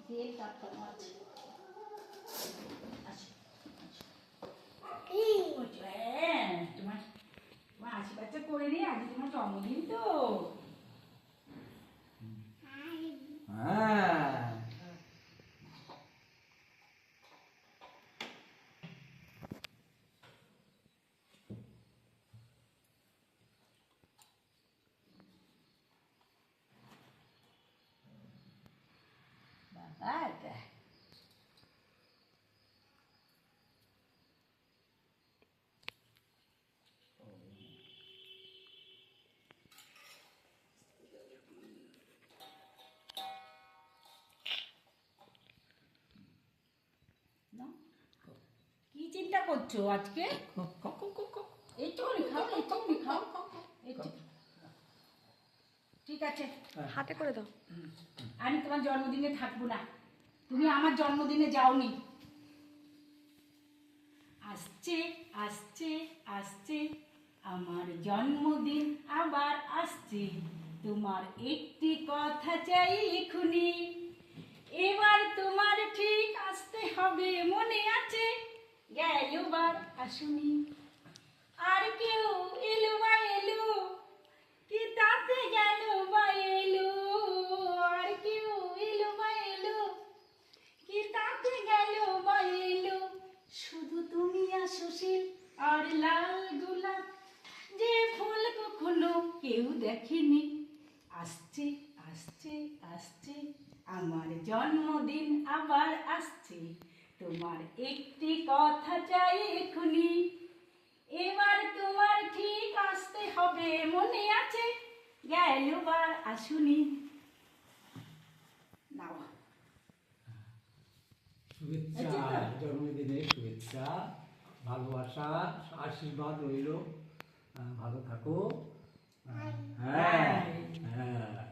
তেল কাটকানো আছে। তোমার তোমার আশীর্বাদটা করে নি, আজ তোমার জন্মদিন তো। বাবা কি চিন্তা করছো আজকে? এই তো খাও, এই তো খাও। ঠিক আছে, হাতে করে দাও। আমি তোমার জন্মদিনে থাকবো না, তুমি আমার জন্মদিনে যাওনি। আসছে আসছে আসছে আমার জন্মদিন আবার আসছে, তোমার একটি কথা চাই এখুনি, এবার তোমার ঠিক আসতে হবে, মনে আছে? গেলবার আসুনি, আর কেউ এলো বা এলো কি তাতে গেল বা এলো, আর কেউ এলো বা এলো কি তাতে গেল বা এলো, শুধু তুমি আর সুশীল আর লাল গোলাপ, যে ফুল কখনো কেউ দেখেনি। আসছে আসছে আসছে আমার জন্মদিন আবার আসছে, তোমার একটি কথা চাই এখুনি, এবার তোমার ঠিক আসতে হবে, মনে আছে? গেলবার আসুনি। নাও শুভেচ্ছা, জন্মদিনের শুভেচ্ছা, ভালোবাসা, আশীর্বাদ রইল। ভালো থাকো। হ্যাঁ হ্যাঁ।